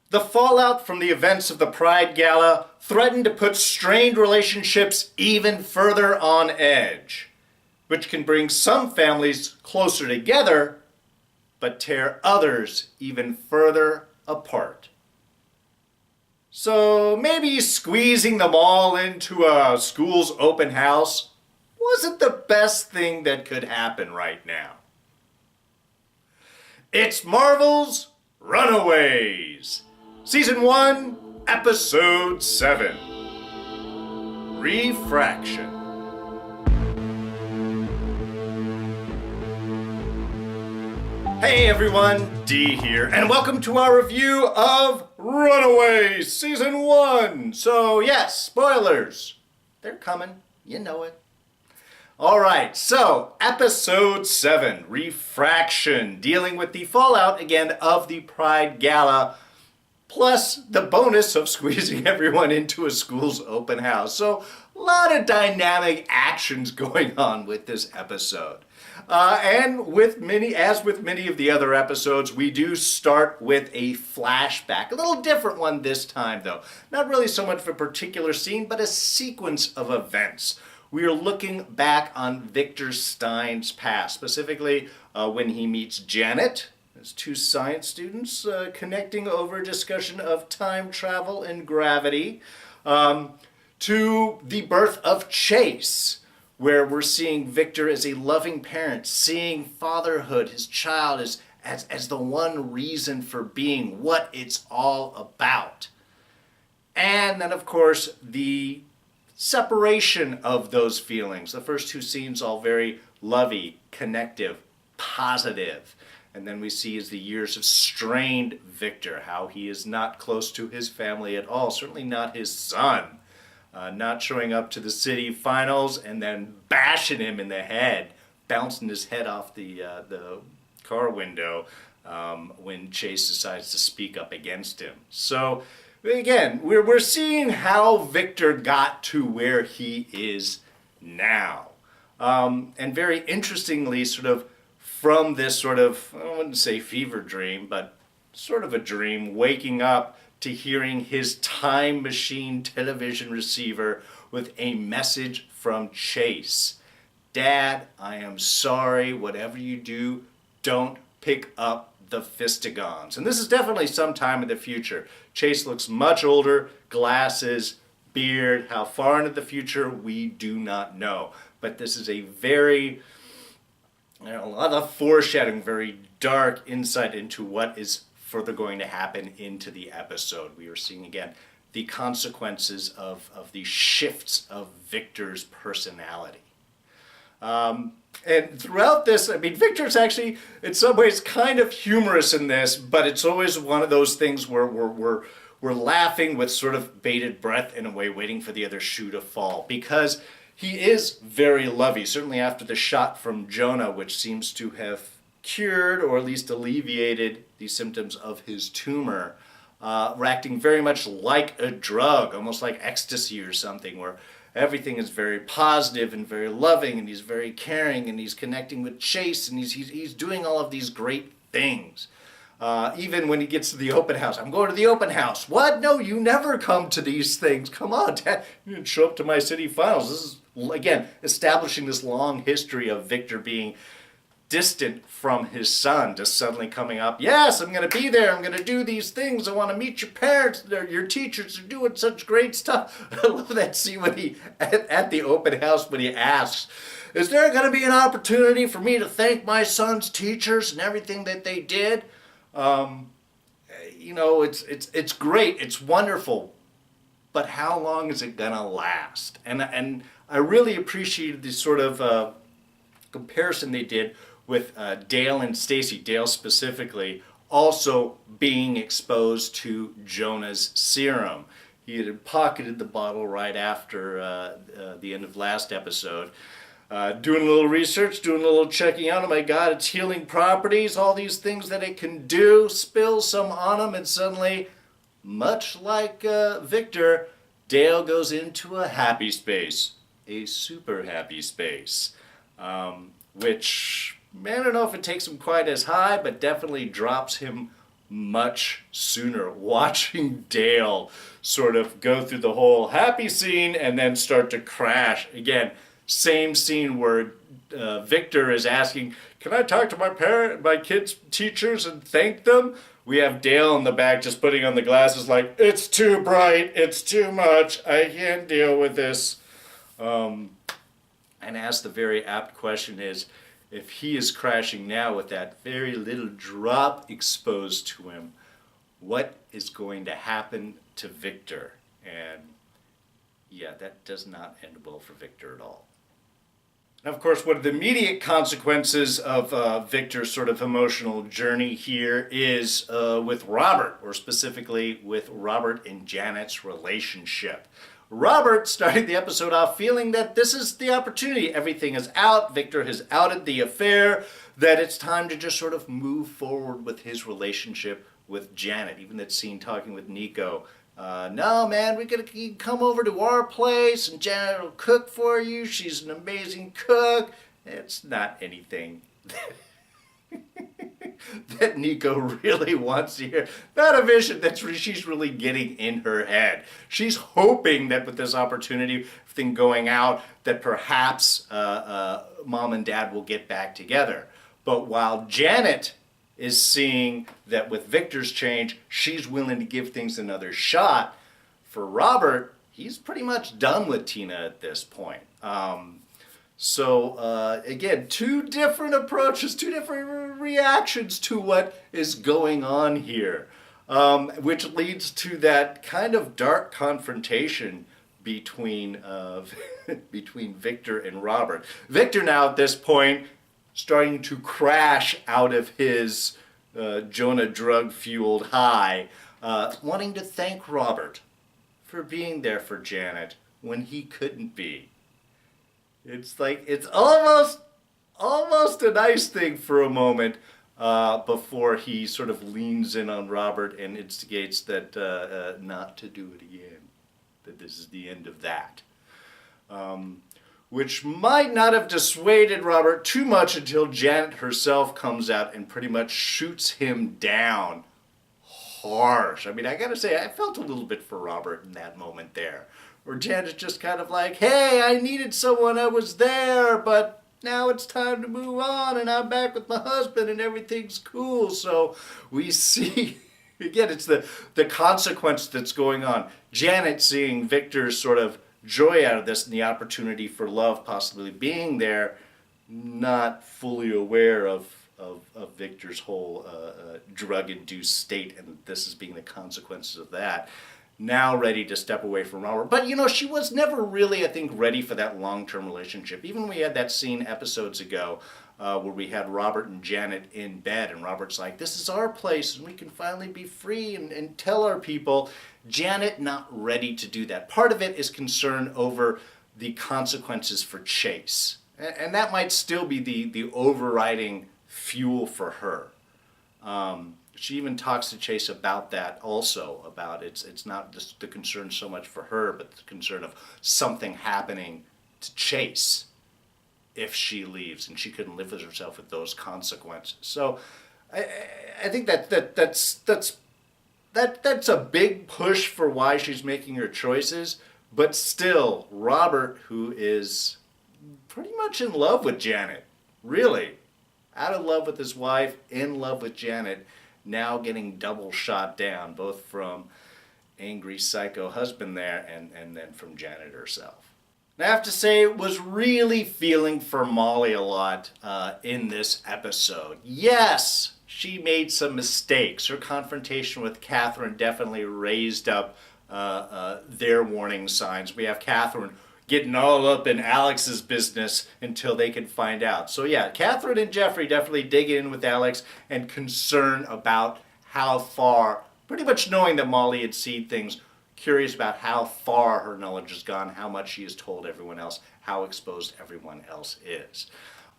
The fallout from the events of the PRIDE Gala threatened to put strained relationships even further on edge, which can bring some families closer together, but tear others even further apart. So maybe squeezing them all into a school's open house wasn't the best thing that could happen right now. It's Marvel's Runaways, Season 1, Episode 7, Refraction. Hey everyone, D here, and welcome to our review of Runaways, Season 1. So yes, spoilers. They're coming, you know it. Alright, so Episode 7, Refraction, dealing with the fallout again of the PRIDE Gala, plus the bonus of squeezing everyone into a school's open house. So a lot of dynamic actions going on with this episode. And with many of the other episodes, we do start with a flashback. A little different one this time, though. Not really so much of a particular scene, but a sequence of events. We are looking back on Viktors past, specifically when he meets Janet, as two science students connecting over a discussion of time travel and gravity, to the birth of Chase, where we're seeing Viktor as a loving parent, seeing fatherhood, his child, as the one reason for being, what it's all about. And then, of course, the separation of those feelings. The first two scenes all very lovey, connective, positive. And then we see as the years have strained Viktor, how he is not close to his family at all, certainly not his son. Not showing up to the city finals and then bashing him in the head, bouncing his head off the car window when Chase decides to speak up against him. So again, we're seeing how Viktor got to where he is now. And very interestingly, sort of from this sort of, I wouldn't say fever dream, but sort of a dream, waking up to hearing his time machine television receiver with a message from Chase. Dad, I am sorry. Whatever you do, don't pick up the Fistigons. And this is definitely sometime in the future. Chase looks much older, glasses, beard. How far into the future, we do not know. But this is a very, a lot of foreshadowing, very dark insight into what is further going to happen into the episode. We are seeing again the consequences of the shifts of Viktor's personality. And throughout this, I mean, Viktor's actually, in some ways, kind of humorous in this, but it's always one of those things where we're laughing with sort of bated breath in a way, waiting for the other shoe to fall, because he is very lovey, certainly after the shot from Jonah, which seems to have cured or at least alleviated the symptoms of his tumor, acting very much like a drug, almost like ecstasy or something, where everything is very positive and very loving, and he's very caring, and he's connecting with Chase, and he's doing all of these great things. Even when he gets to the open house, I'm going to the open house. What? No, you never come to these things. Come on, Dad. You didn't show up to my city finals. This is, again, establishing this long history of Viktor being distant from his son, just suddenly coming up, yes, I'm going to be there, I'm going to do these things, I want to meet your parents, your teachers are doing such great stuff. I love that scene when he, at the open house, when he asks, is there going to be an opportunity for me to thank my son's teachers and everything that they did? You know, it's great, it's wonderful, but how long is it going to last? And I really appreciated the sort of comparison they did with Dale and Stacy, Dale specifically, also being exposed to Jonah's serum. He had pocketed the bottle right after the end of last episode. Doing a little research, doing a little checking out. Oh my God, its healing properties, all these things that it can do, spill some on him, and suddenly, much like Viktor, Dale goes into a happy space, a super happy space, which, I don't know if it takes him quite as high, but definitely drops him much sooner. Watching Dale sort of go through the whole happy scene and then start to crash. Again, same scene where Victor is asking, can I talk to my kids' teachers and thank them? We have Dale in the back just putting on the glasses like, it's too bright, it's too much, I can't deal with this. And ask the very apt question is, if he is crashing now with that very little drop exposed to him, what is going to happen to Victor? And yeah, that does not end well for Victor at all. And of course, one of the immediate consequences of Victor's sort of emotional journey here is with Robert, or specifically with Robert and Janet's relationship. Robert started the episode off feeling that this is the opportunity. Everything is out. Victor has outed the affair, that it's time to just sort of move forward with his relationship with Janet. Even that scene talking with Nico. No, man, we're going to come over to our place and Janet will cook for you. She's an amazing cook. It's not anything that Nico really wants to hear. Not a vision that she's really getting in her head. She's hoping that with this opportunity thing going out, that perhaps mom and dad will get back together. But while Janet is seeing that with Victor's change, she's willing to give things another shot, for Robert, he's pretty much done with Tina at this point. So again, two different approaches, two different reactions to what is going on here, which leads to that kind of dark confrontation between between Victor and Robert. Victor now at this point starting to crash out of his Jonah drug-fueled high, wanting to thank Robert for being there for Janet when he couldn't be. It's like, it's almost a nice thing for a moment before he sort of leans in on Robert and instigates that not to do it again, that this is the end of that. Which might not have dissuaded Robert too much until Janet herself comes out and pretty much shoots him down harsh. I mean, I gotta say, I felt a little bit for Robert in that moment there, where Janet's just kind of like, hey, I needed someone, I was there, but now it's time to move on, and I'm back with my husband, and everything's cool. So we see, again, it's the consequence that's going on. Janet seeing Victor's sort of joy out of this and the opportunity for love possibly being there, not fully aware of Victor's whole drug-induced state, and this is being the consequences of that. Now ready to step away from Robert. But, you know, she was never really, I think, ready for that long-term relationship. Even when we had that scene episodes ago where we had Robert and Janet in bed, and Robert's like, this is our place, and we can finally be free and tell our people. Janet not ready to do that. Part of it is concern over the consequences for Chase. And that might still be the overriding fuel for her. She even talks to Chase about that also, about it's not just the concern so much for her, but the concern of something happening to Chase if she leaves, and she couldn't live with herself with those consequences. So I think that's a big push for why she's making her choices, but still, Robert, who is pretty much in love with Janet, really, out of love with his wife, in love with Janet, now getting double shot down, both from angry psycho husband there and then from Janet herself. And I have to say, was really feeling for Molly a lot in this episode. Yes, she made some mistakes. Her confrontation with Catherine definitely raised up their warning signs. We have Catherine getting all up in Alex's business until they can find out. So yeah, Catherine and Jeffrey definitely digging in with Alex and concern about how far, pretty much knowing that Molly had seen things, curious about how far her knowledge has gone, how much she has told everyone else, how exposed everyone else is.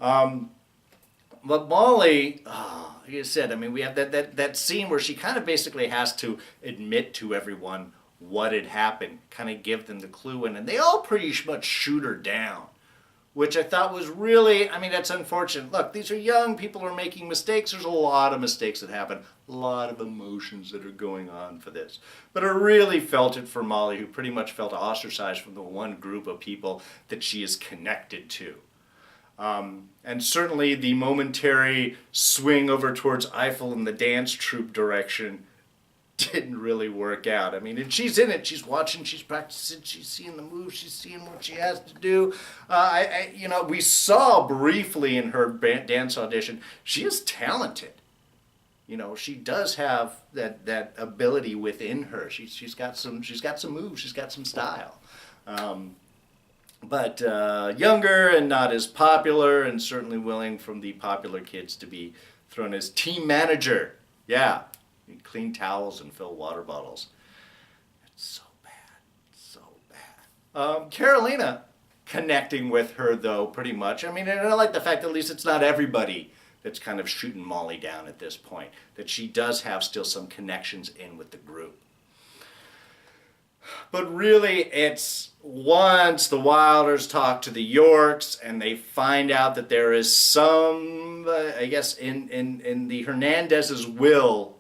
But Molly, like I said, I mean, we have that scene where she kind of basically has to admit to everyone what had happened, kind of give them the clue in, and they all pretty much shoot her down, which I thought was really, I mean, that's unfortunate. Look, these are young people who are making mistakes. There's a lot of mistakes that happen, a lot of emotions that are going on for this. But I really felt it for Molly, who pretty much felt ostracized from the one group of people that she is connected to. And certainly the momentary swing over towards Eiffel in the dance troupe direction didn't really work out. I mean, and she's in it. She's watching. She's practicing. She's seeing the moves. She's seeing what she has to do. We saw briefly in her dance audition, she is talented. She does have that ability within her. She's got some moves. She's got some style. But younger and not as popular, and certainly willing from the popular kids to be thrown as team manager. Yeah. Clean towels and fill water bottles. It's so bad. So bad. Carolina connecting with her, though, pretty much. I mean, and I like the fact that at least it's not everybody that's kind of shooting Molly down at this point. That she does have still some connections in with the group. But really, it's once the Wilders talk to the Yorks and they find out that there is some, I guess, in the Hernandez's will.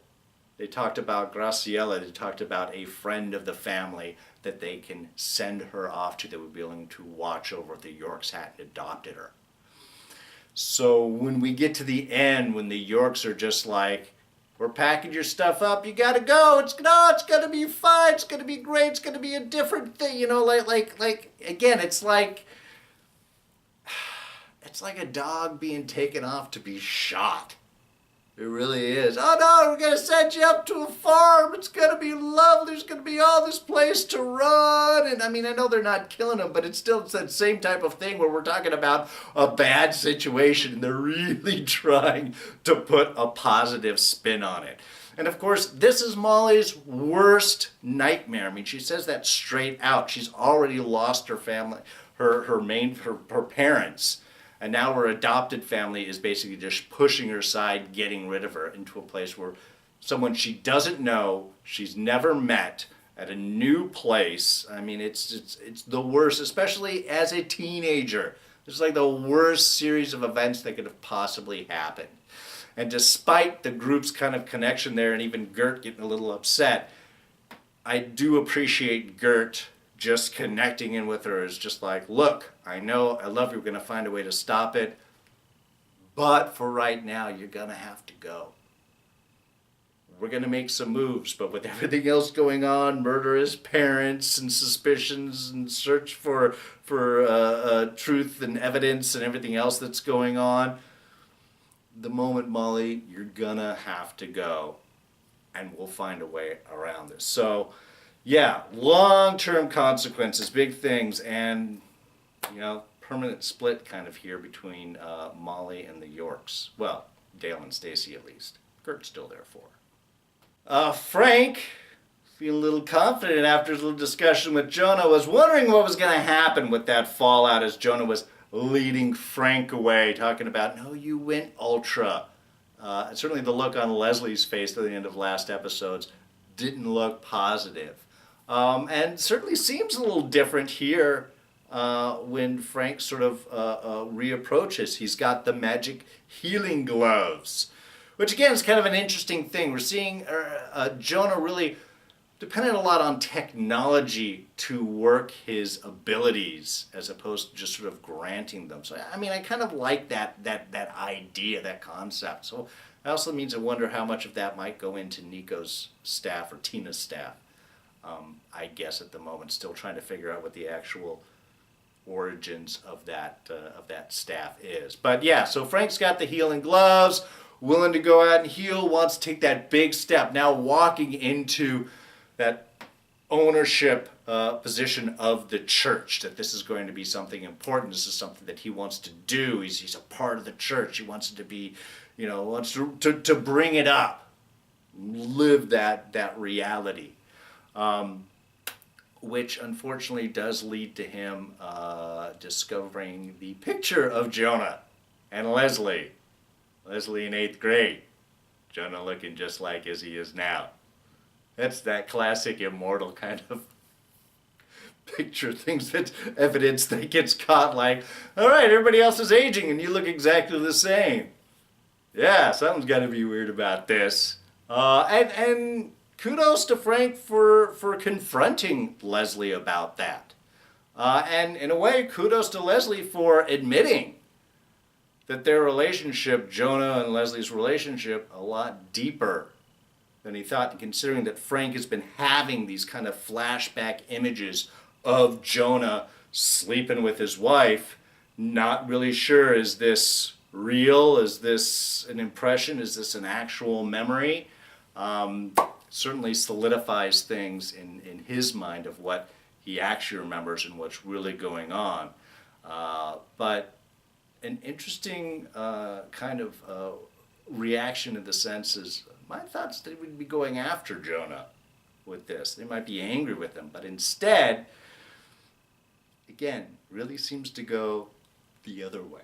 They talked about Graciela, they talked about a friend of the family that they can send her off to that would be willing to watch over the Yorks had adopted her. So when we get to the end, when the Yorks are just like, we're packing your stuff up, you gotta go, it's gonna be fine, it's gonna be great, it's gonna be a different thing, again, it's like a dog being taken off to be shot. It really is. Oh no, we're going to send you up to a farm. It's going to be lovely. There's going to be all this place to run. And I mean, I know they're not killing them, but it's that same type of thing where we're talking about a bad situation and they're really trying to put a positive spin on it. And of course, this is Molly's worst nightmare. I mean, she says that straight out. She's already lost her family, her parents. And now her adopted family is basically just pushing her aside, getting rid of her into a place where someone she doesn't know, she's never met, at a new place. I mean, it's the worst, especially as a teenager. It's like the worst series of events that could have possibly happened. And despite the group's kind of connection there, and even Gert getting a little upset, I do appreciate Gert just connecting in with her is just like, look, I know, I love you, we're going to find a way to stop it, but for right now, you're going to have to go. We're going to make some moves, but with everything else going on, murderous parents and suspicions and search for truth and evidence and everything else that's going on, the moment, Molly, you're going to have to go, and we'll find a way around this. So, yeah, long-term consequences, big things, and, permanent split kind of here between Molly and the Yorks. Well, Dale and Stacy at least. Gert's still there for her. Frank, feeling a little confident after his little discussion with Jonah, was wondering what was going to happen with that fallout as Jonah was leading Frank away, talking about, no, you went ultra. Certainly the look on Leslie's face at the end of last episodes didn't look positive. And certainly seems a little different here when Frank sort of reapproaches. He's got the magic healing gloves, which again is kind of an interesting thing. We're seeing Jonah really dependent a lot on technology to work his abilities as opposed to just sort of granting them. So I mean, I kind of like that idea, that concept. So that also means I wonder how much of that might go into Nico's staff or Tina's staff. I guess at the moment, still trying to figure out what the actual origins of that staff is. But yeah, so Frank's got the healing gloves, willing to go out and heal, wants to take that big step, now walking into that ownership position of the church, that this is going to be something important, this is something that he wants to do, he's a part of the church, he wants it to be, wants to bring it up, live that reality. Which unfortunately does lead to him discovering the picture of Jonah and Leslie. Leslie in 8th grade. Jonah looking just like as he is now. That's that classic immortal kind of Victor thinks that evidence that gets caught, like, all right, everybody else is aging and you look exactly the same. Yeah, something's got to be weird about this. And kudos to Frank for confronting Leslie about that. And in a way, kudos to Leslie for admitting that their relationship, Jonah and Leslie's relationship, a lot deeper than he thought, considering that Frank has been having these kind of flashback images of Jonah sleeping with his wife. Not really sure, is this real? Is this an impression? Is this an actual memory? Certainly solidifies things in his mind of what he actually remembers and what's really going on. But an interesting kind of reaction in the sense is, my thoughts they would be going after Jonah with this. They might be angry with him, but instead, again, really seems to go the other way.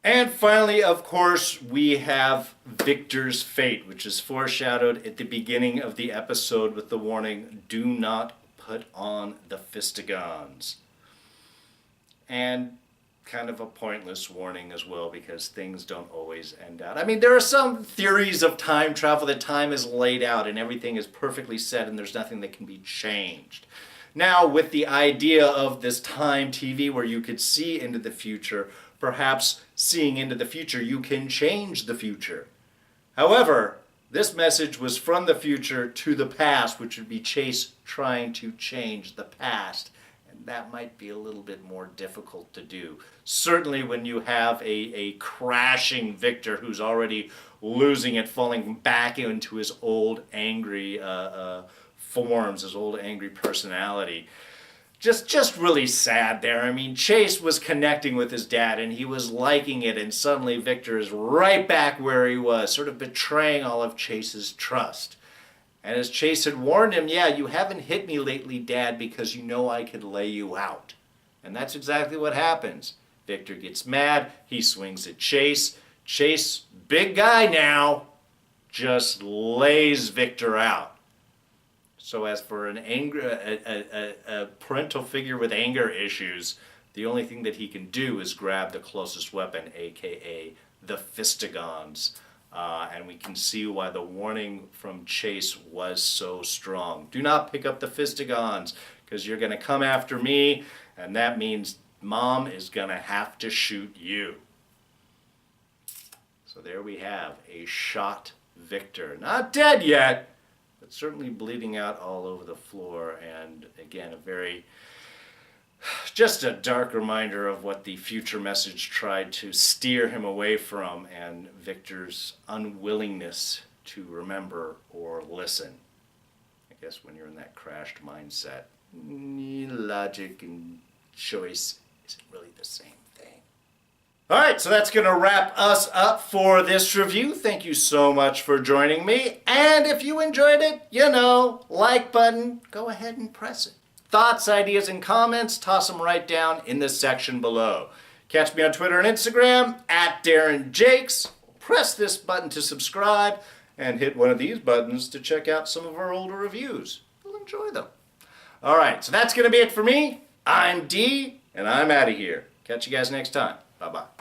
And finally, of course, we have Victor's fate, which is foreshadowed at the beginning of the episode with the warning, do not put on the fistigons. And kind of a pointless warning as well, because things don't always end out. I mean, there are some theories of time travel that time is laid out and everything is perfectly set and there's nothing that can be changed. Now, with the idea of this time TV where you could see into the future, perhaps seeing into the future, you can change the future. However, this message was from the future to the past, which would be Chase trying to change the past. And that might be a little bit more difficult to do. Certainly when you have a crashing Victor who's already losing it, falling back into his old angry forms, his old angry personality. Just really sad there. I mean, Chase was connecting with his dad and he was liking it, and suddenly Victor is right back where he was, sort of betraying all of Chase's trust. And as Chase had warned him, yeah, you haven't hit me lately, Dad, because you know I could lay you out. And that's exactly what happens. Victor gets mad, he swings at Chase. Chase, big guy now, just lays Victor out. So as for a parental figure with anger issues, the only thing that he can do is grab the closest weapon, aka the fistigons. And we can see why the warning from Chase was so strong. Do not pick up the fistigons, because you're going to come after me, and that means Mom is going to have to shoot you. So there we have a shot Victor. Not dead yet, but certainly bleeding out all over the floor. And again, just a dark reminder of what the future message tried to steer him away from, and Victor's unwillingness to remember or listen. I guess when you're in that crashed mindset, logic and choice isn't really the same thing. Alright, so that's going to wrap us up for this review. Thank you so much for joining me. And if you enjoyed it, like button, go ahead and press it. Thoughts, ideas, and comments, toss them right down in the section below. Catch me on Twitter and Instagram, @DarrenJakes. Press this button to subscribe, and hit one of these buttons to check out some of our older reviews. You'll enjoy them. Alright, so that's going to be it for me. I'm D, and I'm out of here. Catch you guys next time. Bye-bye.